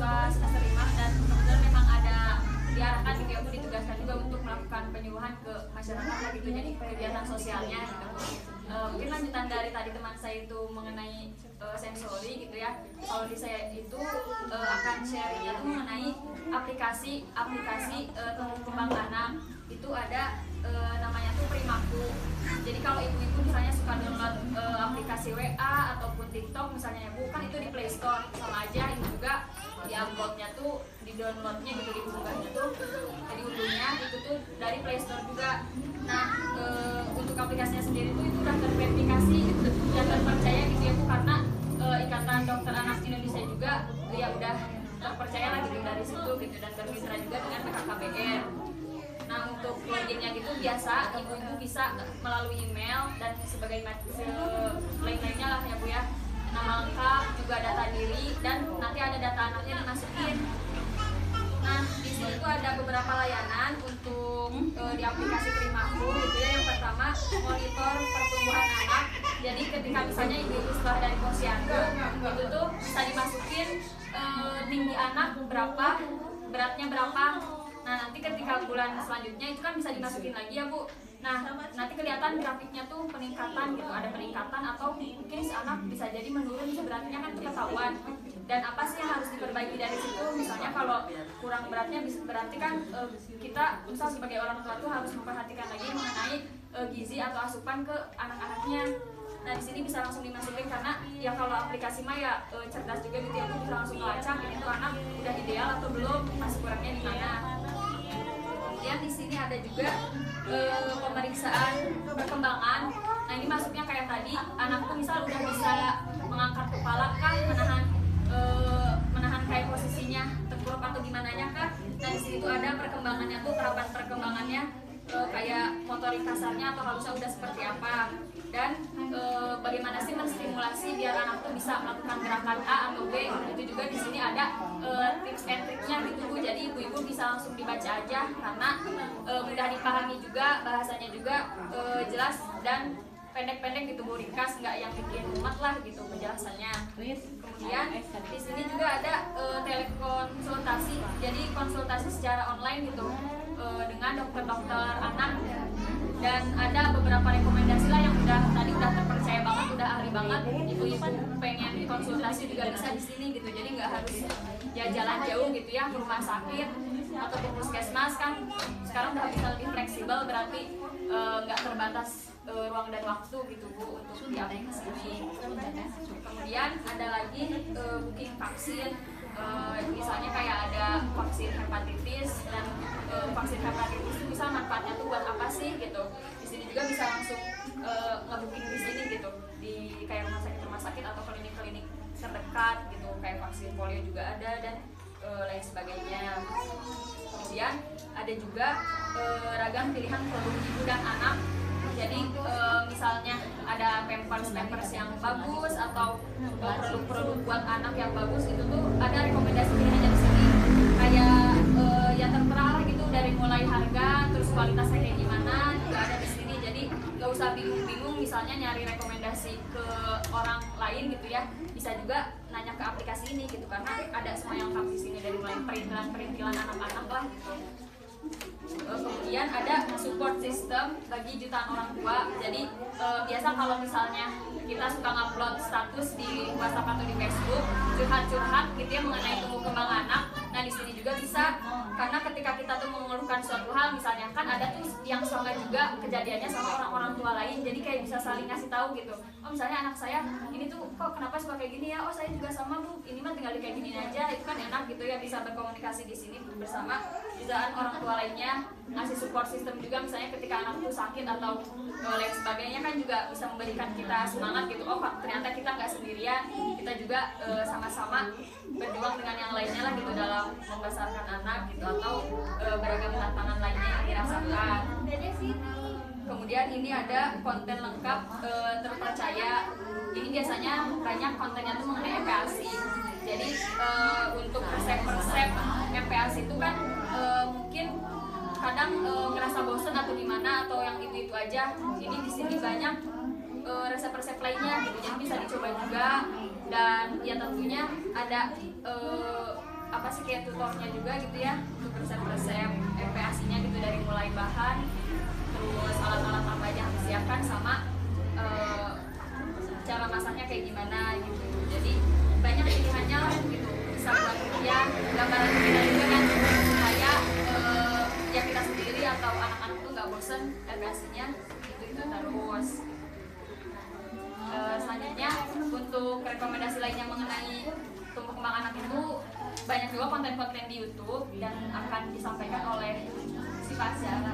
mahasiswa semester 5 dan kebetulan memang ada diarahkan gitu ya, aku ditugaskan juga untuk melakukan penyuluhan ke masyarakat gitu, jadi kegiatan sosialnya gitu. Mungkin lanjutan dari tadi teman saya itu mengenai sensori gitu ya. Kalau di saya itu akan sharingnya itu mengenai aplikasi tumbuh kembang anak. Itu ada namanya tuh Primaku. Jadi kalau ibu-ibu misalnya suka download aplikasi WA ataupun TikTok misalnya ya Bu, kan itu di Play Store, sama aja ini juga di uploadnya tuh, di downloadnya gitu, diunggahnya tuh, jadi unduhnya itu tuh dari Play Store juga. Nah untuk aplikasinya sendiri tuh itu udah terverifikasi gitu, dan terpercaya gitu ya Bu, karena Ikatan Dokter Anak Indonesia juga ya udah terpercaya lah gitu dari situ gitu, dan bermitra juga dengan BKKBN. Nah untuk loginnya gitu biasa ibu-ibu bisa melalui email dan sebagai lain-lainnya lah ya Bu ya, nama lengkap juga data diri, dan nanti ada data anaknya dimasukin. Nah di sini tuh ada beberapa layanan untuk di aplikasi Primaku gitu ya. Yang pertama monitor pertumbuhan anak. Jadi ketika misalnya ibu-ibu setelah dari posyandu itu tuh bisa dimasukin tinggi anak berapa, beratnya berapa. Nah nanti ketika bulan selanjutnya itu kan bisa dimasukin lagi ya Bu. Nah nanti kelihatan grafiknya tuh peningkatan gitu, ada peningkatan atau mungkin si anak bisa jadi menurun beratnya kan ketahuan. Dan apa sih yang harus diperbaiki dari situ? Misalnya kalau kurang beratnya berarti kan kita misal sebagai orang tua tuh harus memperhatikan lagi mengenai gizi atau asupan ke anak-anaknya. Nah di sini bisa langsung dimasukin, karena ya kalau aplikasi mah ya cerdas juga gitu ya, aku bisa langsung melacak ini tuh anak udah ideal atau belum, masih kurangnya di mana. Kemudian di sini ada juga pemeriksaan perkembangan. Nah ini masuknya kayak tadi, anak tuh misal udah bisa mengangkat kepala kah, menahan kayak posisinya tengkurap atau gimana nya kah. Nah di sini tuh ada perkembangannya tuh, tahapan perkembangannya kayak motorik kasarnya atau halusnya udah seperti apa, dan bagaimana sih menstimulasi biar anak tuh bisa melakukan gerakan A atau B. Itu juga di sini ada tips and triknya gitu Bu. Jadi ibu-ibu bisa langsung dibaca aja, karena mudah dipahami juga, bahasanya juga jelas dan pendek-pendek gitu Bu, ringkas, nggak yang bikin mumet lah gitu penjelasannya. Kemudian di sini juga ada telekonsultasi, jadi konsultasi secara online gitu dengan dokter-dokter anak, dan ada beberapa rekomendasi lah yang udah terpercaya banget, udah ahli banget. Ibu-ibu pengen konsultasi juga bisa di sini gitu, jadi nggak harus ya jalan jauh gitu ya ke rumah sakit atau ke puskesmas. Kan sekarang udah bisa lebih fleksibel, berarti nggak terbatas ruang dan waktu gitu Bu untuk di aplikasi ini. Kemudian ada lagi booking vaksin, misalnya kayak ada vaksin hepatitis, dan vaksin hepatitis itu bisa manfaatnya tuh buat apa sih gitu. Di sini juga bisa langsung nge-booking di sini gitu, di kayak rumah sakit atau klinik-klinik terdekat gitu, kayak vaksin polio juga ada, dan lain sebagainya. Kemudian ada juga ragam pilihan produk ibu dan anak. Jadi misalnya ada pampers yang bagus atau produk-produk buat anak yang bagus, itu tuh ada rekomendasi pilihannya di sini. Kayak yang tertera lah gitu, dari mulai harga terus kualitasnya kayak gimana juga ada di sini. Jadi nggak usah bingung-bingung misalnya nyari rekomendasi ke orang lain gitu ya, bisa juga nanya ke aplikasi ini gitu, karena ada semua yang lengkap di sini, dari mulai perintilan anak-anak lah gitu. Kemudian ada support system bagi jutaan orang tua. Jadi biasa kalau misalnya kita suka ngupload status di WhatsApp atau di Facebook, curhat-curhat gitu ya mengenai tumbuh kembang anak. Nah di sini juga bisa, karena ketika kita tuh mengeluhkan suatu hal, misalnya kan ada tuh yang sama juga kejadiannya sama orang-orang tua lain, jadi kayak bisa saling ngasih tahu gitu. Oh misalnya anak saya ini tuh kok kenapa suka kayak gini ya, oh saya juga sama Bu, ini mah tinggal kayak gini aja. Itu kan enak gitu ya, bisa berkomunikasi di sini bersama jutaan orang tua lainnya. Ngasih support system juga, misalnya ketika anak tuh sakit atau lain sebagainya, kan juga bisa memberikan kita semangat gitu. Oh ternyata kita nggak sendirian, kita juga sama-sama berjuang dengan yang lainnya lah gitu dalam membesarkan anak gitu, atau beragam tantangan lainnya yang dirasakan. Kemudian ini ada konten lengkap terpercaya. Ini biasanya banyak kontennya tuh mengenai MPASI. Jadi untuk resep-resep MPASI itu kan mungkin kadang ngerasa bosen atau gimana, atau yang itu aja. Ini di sini banyak resep-resep lainnya gitu, jadi bisa dicoba juga. Dan ya tentunya ada apa sih kayak tutornya juga gitu ya untuk resep-resep MPASI-nya gitu, dari mulai bahan, terus alat-alat apa aja yang disiapkan, sama cara masaknya kayak gimana gitu. Jadi banyak pilihannya gitu, bisa buat ya gambaran kita juga kan, supaya ya kita sendiri atau anak-anak tuh nggak bosen MPASI-nya gitu terus. Selanjutnya untuk rekomendasi lainnya mengenai tumbuh kembang anak itu banyak juga konten-konten di YouTube dan akan disampaikan oleh si Pak Zara.